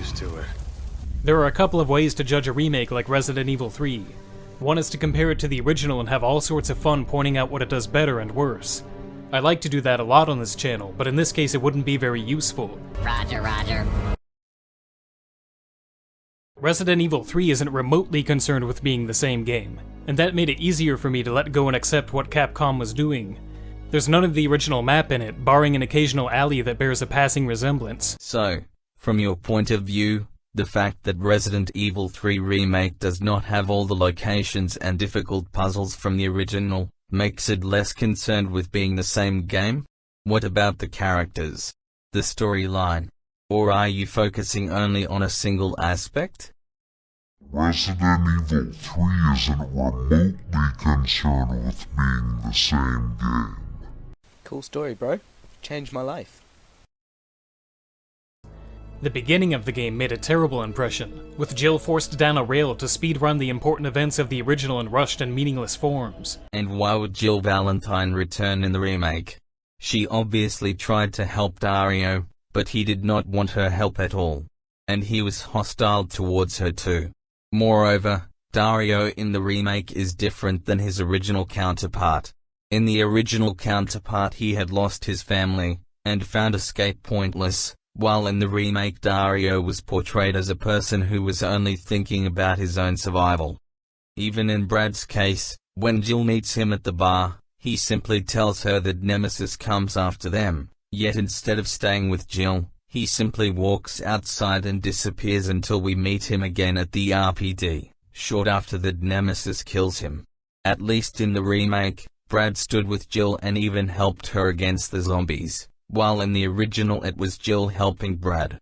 used to it. There are a couple of ways to judge a remake like Resident Evil 3. One is to compare it to the original and have all sorts of fun pointing out what it does better and worse. I like to do that a lot on this channel, but in this case it wouldn't be very useful. Roger, roger. Resident Evil 3 isn't remotely concerned with being the same game, and that made it easier for me to let go and accept what Capcom was doing. There's none of the original map in it, barring an occasional alley that bears a passing resemblance. So, from your point of view, the fact that Resident Evil 3 Remake does not have all the locations and difficult puzzles from the original, makes it less concerned with being the same game? What about the characters? The storyline? Or are you focusing only on a single aspect? Resident Evil 3 isn't remotely concerned with being the same game. Cool story, bro. Changed my life. The beginning of the game made a terrible impression, with Jill forced down a rail to speedrun the important events of the original in rushed and meaningless forms. And why would Jill Valentine return in the remake? She obviously tried to help Dario, but he did not want her help at all. And he was hostile towards her too. Moreover, Dario in the remake is different than his original counterpart. In the original counterpart he had lost his family, and found escape pointless, while in the remake Dario was portrayed as a person who was only thinking about his own survival. Even in Brad's case, when Jill meets him at the bar, he simply tells her that Nemesis comes after them, yet instead of staying with Jill, he simply walks outside and disappears until we meet him again at the RPD, short after that Nemesis kills him. At least in the remake, Brad stood with Jill and even helped her against the zombies, while in the original it was Jill helping Brad.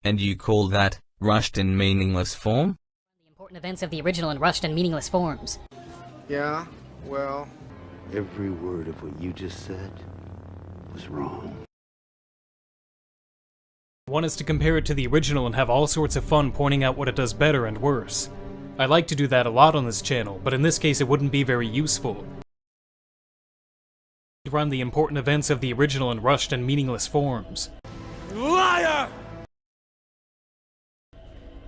And you call that rushed and meaningless form? The important events of the original in rushed and meaningless forms. Yeah, well, every word of what you just said was wrong. One is to compare it to the original and have all sorts of fun pointing out what it does better and worse. I like to do that a lot on this channel, but in this case it wouldn't be very useful. Run the important events of the original in rushed and meaningless forms. Liar!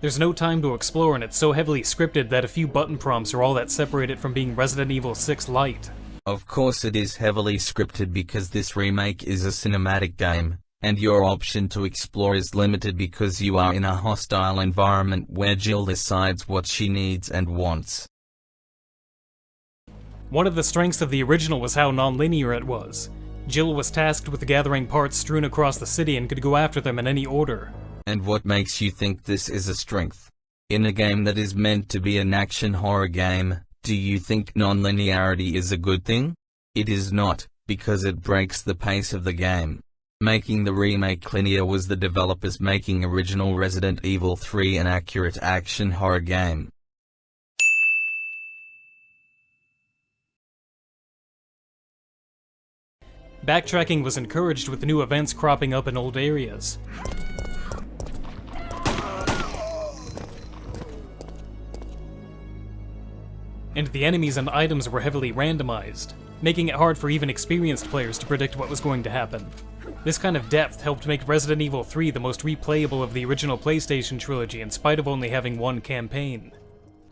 There's no time to explore and it's so heavily scripted that a few button prompts are all that separate it from being Resident Evil 6 Lite. Of course it is heavily scripted because this remake is a cinematic game, and your option to explore is limited because you are in a hostile environment where Jill decides what she needs and wants. One of the strengths of the original was how non-linear it was. Jill was tasked with gathering parts strewn across the city and could go after them in any order. And what makes you think this is a strength? In a game that is meant to be an action horror game, do you think non-linearity is a good thing? It is not, because it breaks the pace of the game. Making the remake linear was the developers making original Resident Evil 3 an accurate action horror game. Backtracking was encouraged with new events cropping up in old areas. And the enemies and items were heavily randomized, making it hard for even experienced players to predict what was going to happen. This kind of depth helped make Resident Evil 3 the most replayable of the original PlayStation trilogy in spite of only having one campaign.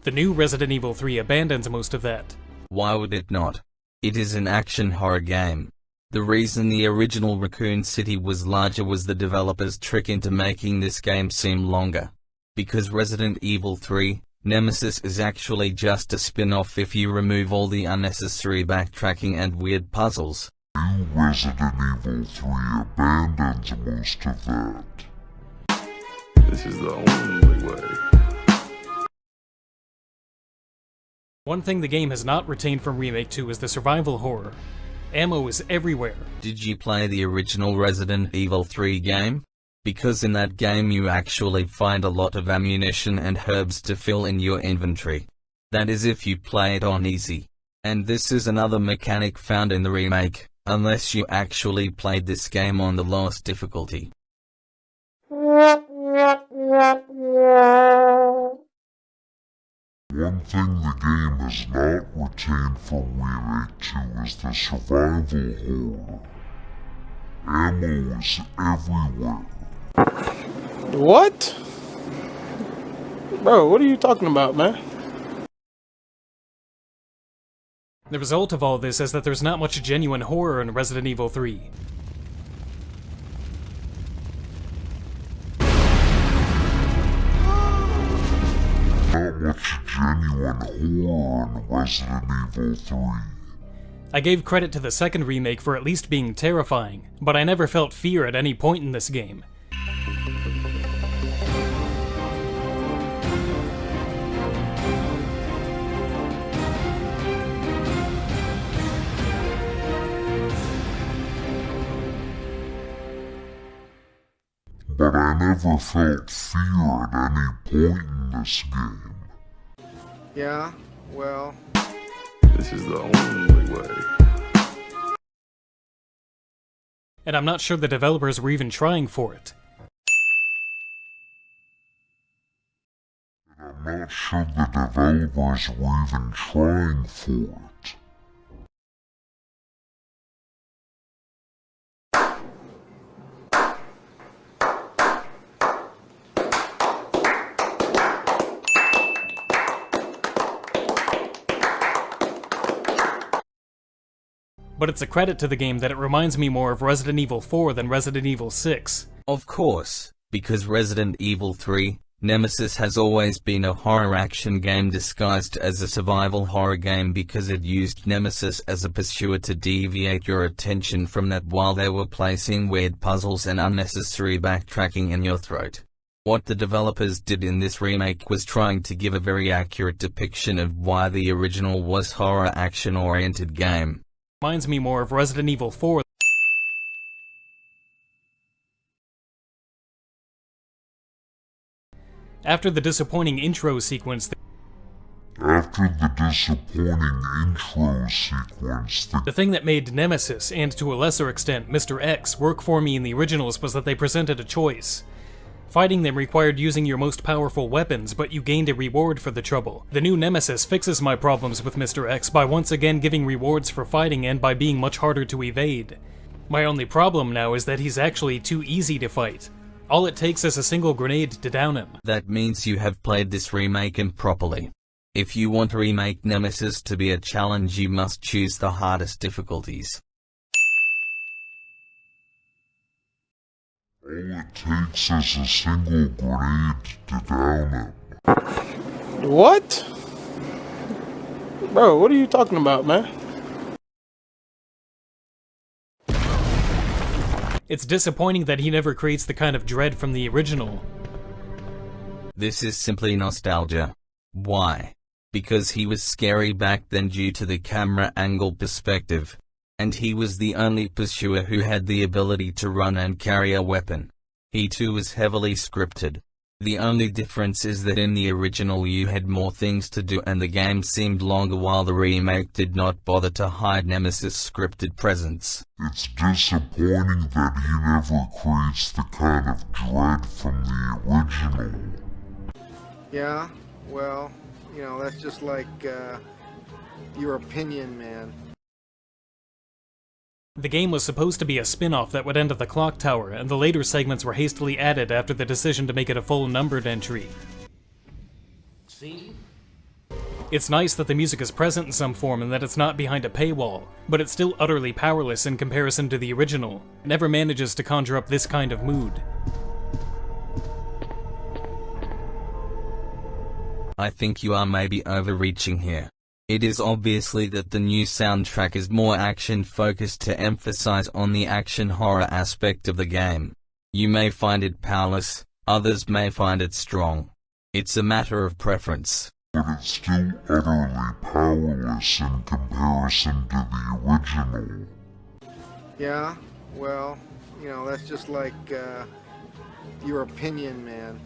The new Resident Evil 3 abandons most of that. Why would it not? It is an action horror game. The reason the original Raccoon City was larger was the developers' trick into making this game seem longer. Because Resident Evil 3, Nemesis is actually just a spin-off if you remove all the unnecessary backtracking and weird puzzles. New Resident Evil 3 abandons most of that. This is the only way. One thing the game has not retained from Remake 2 is the survival horror. Ammo is everywhere. Did you play the original Resident Evil 3 game? Because in that game you actually find a lot of ammunition and herbs to fill in your inventory. That is if you play it on easy. And this is another mechanic found in the remake, unless you actually played this game on the lowest difficulty. One thing the game has not retained from Remake 2 is the survival horror. Ammo is everywhere. What? Bro, what are you talking about, man? The result of all this is that there's not much genuine horror in Resident Evil 3. Not much genuine horror in Resident Evil 3. I gave credit to the second remake for at least being terrifying, but I never felt fear at any point in this game. But I never felt fear at any point in this game. Yeah, well, this is the only way. And I'm not sure the developers were even trying for it. I'm not sure the developers were even trying for it. But it's a credit to the game that it reminds me more of Resident Evil 4 than Resident Evil 6. Of course, because Resident Evil 3, Nemesis has always been a horror action game disguised as a survival horror game because it used Nemesis as a pursuer to deviate your attention from that while they were placing weird puzzles and unnecessary backtracking in your throat. What the developers did in this remake was trying to give a very accurate depiction of why the original was horror action-oriented game. Reminds me more of Resident Evil 4. After the disappointing intro sequence, the thing that made Nemesis, and to a lesser extent Mr. X, work for me in the originals was that they presented a choice. Fighting them required using your most powerful weapons, but you gained a reward for the trouble. The new Nemesis fixes my problems with Mr. X by once again giving rewards for fighting and by being much harder to evade. My only problem now is that he's actually too easy to fight. All it takes is a single grenade to down him. That means you have played this remake improperly. If you want to remake Nemesis to be a challenge, you must choose the hardest difficulties. All it takes is a single grenade to down him. What? Bro, what are you talking about, man? It's disappointing that he never creates the kind of dread from the original. This is simply nostalgia. Why? Because he was scary back then due to the camera angle perspective. And he was the only pursuer who had the ability to run and carry a weapon. He too was heavily scripted. The only difference is that in the original you had more things to do and the game seemed longer, while the remake did not bother to hide Nemesis' scripted presence. It's disappointing that he never creates the kind of dread from the original. yeah, well, you know, that's just like, your opinion, man. The game was supposed to be a spin-off that would end at the clock tower, and the later segments were hastily added after the decision to make it a full numbered entry. See? It's nice that the music is present in some form and that it's not behind a paywall, but it's still utterly powerless in comparison to the original. It never manages to conjure up this kind of mood. I think you are maybe overreaching here. It is obviously that the new soundtrack is more action-focused to emphasize on the action-horror aspect of the game. You may find it powerless, others may find it strong. It's a matter of preference. But it's still utterly powerless in comparison to the original. Yeah, well, you know, that's just like, your opinion, man.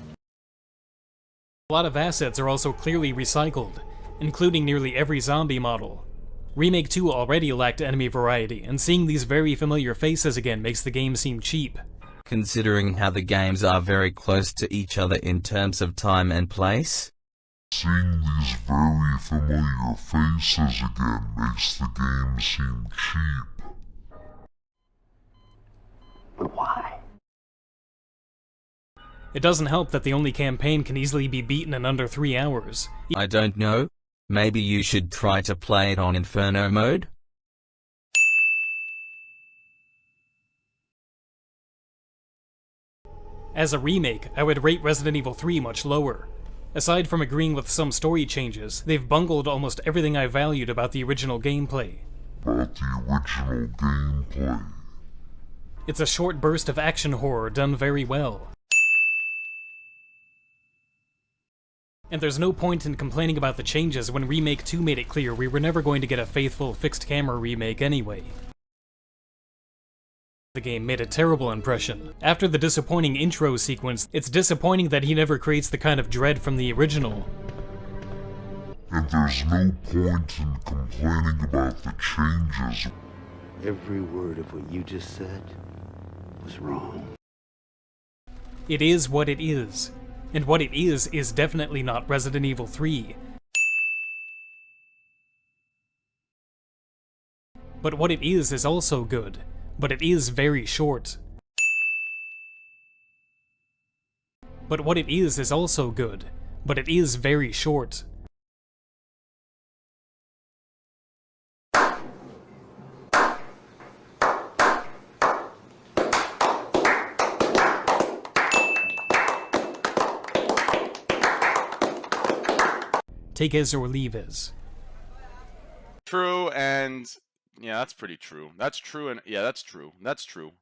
A lot of assets are also clearly recycled, including nearly every zombie model. Remake 2 already lacked enemy variety, and seeing these very familiar faces again makes the game seem cheap. Considering how the games are very close to each other in terms of time and place? Seeing these very familiar faces again makes the game seem cheap. But why? It doesn't help that the only campaign can easily be beaten in under 3 hours. I don't know. Maybe you should try to play it on Inferno mode? As a remake, I would rate Resident Evil 3 much lower. Aside from agreeing with some story changes, they've bungled almost everything I valued about the original gameplay. It's a short burst of action horror done very well. And there's no point in complaining about the changes when Remake 2 made it clear we were never going to get a faithful fixed camera remake anyway. The game made a terrible impression. After the disappointing intro sequence, it's disappointing that he never creates the kind of dread from the original. And there's no point in complaining about the changes. Every word of what you just said was wrong. It is what it is. And what it is definitely not Resident Evil 3. But what it is also good. But it is very short. But what it is also good. But it is very short. Take as or leave as. True, and yeah, that's pretty true. That's true, and yeah, that's true. That's true.